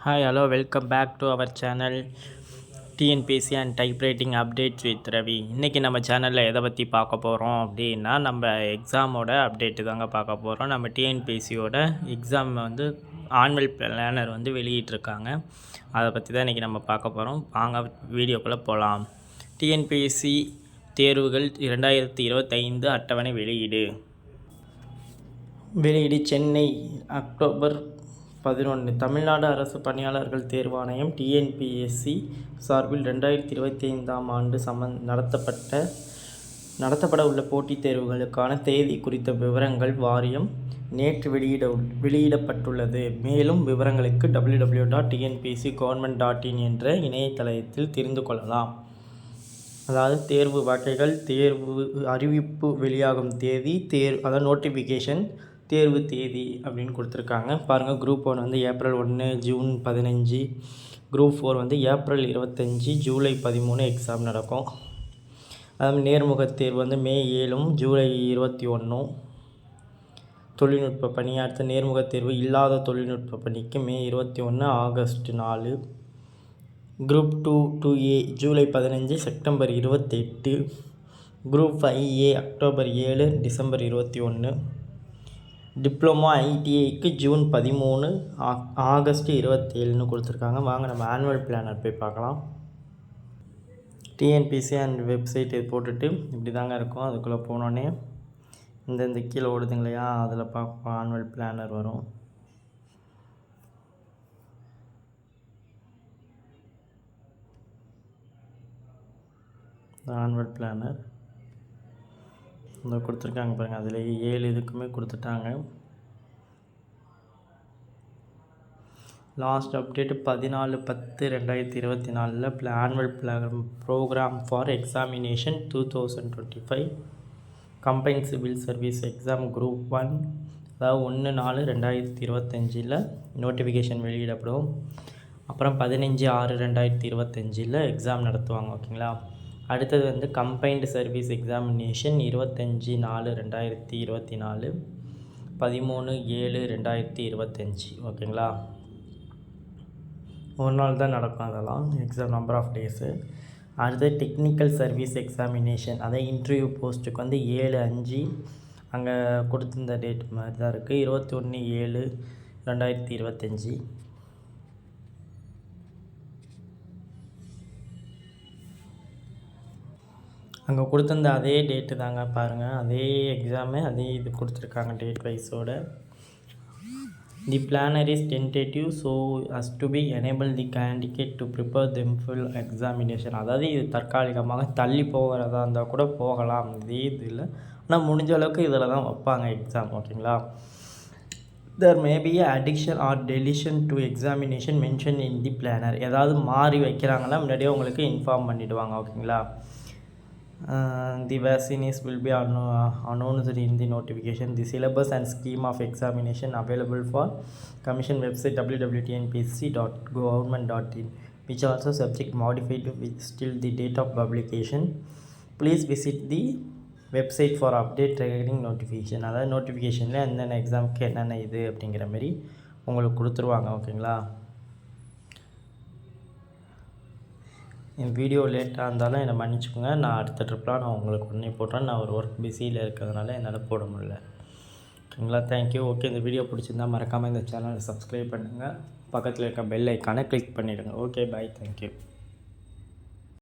Hi hello welcome back to our channel TNPSC and typewriting updates with Ravi. இன்றைக்கி நம்ம சேனலில் எதை பற்றி பார்க்க போகிறோம் அப்படின்னா, நம்ம எக்ஸாமோட அப்டேட்டு தாங்க பார்க்க போகிறோம். நம்ம டிஎன்பிஎஸ்சியோட எக்ஸாம் ஆனுவல் பிளானர் வெளியிட்டிருக்காங்க. அதை பற்றி தான் இன்றைக்கி நம்ம பார்க்க போகிறோம். வாங்க வீடியோக்குள்ளே போகலாம். டிஎன்பிஎஸ்சி தேர்வுகள் 2025 அட்டவணை வெளியீடு சென்னை அக்டோபர் 11. தமிழ்நாடு அரசு பணியாளர்கள் தேர்வாணையம் டிஎன்பிஎஸ்சி சார்பில் 2025ஆம் ஆண்டு நடத்தப்பட உள்ள போட்டித் தேர்வுகளுக்கான தேதி குறித்த விவரங்கள் வாரியம் நேற்று வெளியிடப்பட்டுள்ளது. மேலும் விவரங்களுக்கு www.tnpscgovernment.in என்ற இணையதளத்தில் தெரிந்து கொள்ளலாம். அதாவது தேர்வு வகைகள், தேர்வு அறிவிப்பு வெளியாகும் தேதி, அதாவது நோட்டிஃபிகேஷன், தேர்வு தேதி அப்படின்னு கொடுத்துருக்காங்க. பாருங்கள், group 1 April 1 June 15, group 4 April 25 July 13 exam நடக்கும். அதாவது நேர்முகத் தேர்வு மே 7 ஜூலை 21. தொழில்நுட்ப பணி அடுத்த நேர்முகத் தேர்வு இல்லாத தொழில்நுட்ப பணிக்கு May 21 August 4. Group 2A July 15 September 28. Group 5A October 7 December 21. Diploma ஐடிஐக்கு ஜூன் 13 ஆகஸ்ட் 27 கொடுத்துருக்காங்க. வாங்க நம்ம ஆனுவல் பிளானர் போய் பார்க்கலாம். டிஎன்பிசி அண்ட் வெப்சைட் இது போட்டுட்டு இப்படி தாங்க இருக்கும். அதுக்குள்ளே போனோடனே இந்த கீழே ஓடுதுங்க இல்லையா, அதில் பார்ப்போம். ஆனுவல் பிளானர் வரும். ஆனுவல் பிளானர் இந்த கொடுத்துருக்காங்க பாருங்கள். அதில் 7 இதுக்குமே கொடுத்துட்டாங்க. Last update 14/10/2024 annual program for examination 2025 combined civil service exam group 1, அதாவது 1/4/2025 நோட்டிஃபிகேஷன் வெளியிடப்படும். அப்புறம் 15/6/2025 எக்ஸாம் நடத்துவாங்க. ஓகேங்களா. அடுத்தது கம்பைன்டு சர்வீஸ் எக்ஸாமினேஷன் 25/4/2024, 13/7/2025. ஓகேங்களா. ஒரு நாள் தான் நடக்கும் அதெல்லாம் எக்ஸாம், நம்பர் ஆஃப் டேஸு. அடுத்தது டெக்னிக்கல் சர்வீஸ் எக்ஸாமினேஷன், அதை இன்டர்வியூ போஸ்ட்டுக்கு 7/5 அங்கே கொடுத்துருந்த டேட் மாதிரி தான் இருக்குது. 21/7/2025. அங்கே கொடுத்துருந்த அதே டேட்டு தாங்க பாருங்கள். அதே எக்ஸாமு, அதே இது கொடுத்துருக்காங்க டேட் வைஸோட. The planner is tentative so as to be enable the candidate to prepare them full examination. அதாவது இது தற்காலிகமாக தள்ளி போகிறதா இருந்தால் கூட போகலாம். இதே இது இல்லை, ஆனால் முடிஞ்ச அளவுக்கு இதில் தான் வைப்பாங்க எக்ஸாம். ஓகேங்களா. there may be addition or deletion to examination mentioned in the planner. ஏதாவது மாறி வைக்கிறாங்கன்னா முன்னாடியே உங்களுக்கு இன்ஃபார்ம் பண்ணிவிடுவாங்க. ஓகேங்களா. The vaccines will be announced in the notification. The syllabus and scheme of examination available for Commission website www.tnpsc.government.in, which also subject modified with still the date of publication. Please visit the website for update regarding notification. அதாவது நோட்டிஃபிகேஷனில் என்னென்ன எக்ஸாமுக்கு என்னென்ன இது அப்படிங்கிற மாதிரி உங்களுக்கு கொடுத்துருவாங்க. ஓகேங்களா. என் வீடியோ லேட்டாக இருந்தாலும் என்னை மன்னிச்சுக்கோங்க. நான் அடுத்த ட்ரிப்லாம் நான் உங்களுக்கு உடனே போடுறேன். நான் ஒரு ஒர்க் பிஸியில் இருக்கிறதுனால என்னால் போட முடியல. ஓகேங்களா. தேங்க்யூ. ஓகே, இந்த வீடியோ பிடிச்சிருந்தா மறக்காமல் இந்த சேனலை சப்ஸ்கிரைப் பண்ணுங்கள். பக்கத்தில் இருக்க பெல் ஐக்கானை கிளிக் பண்ணிவிடுங்க. ஓகே, பாய். தேங்க்யூ.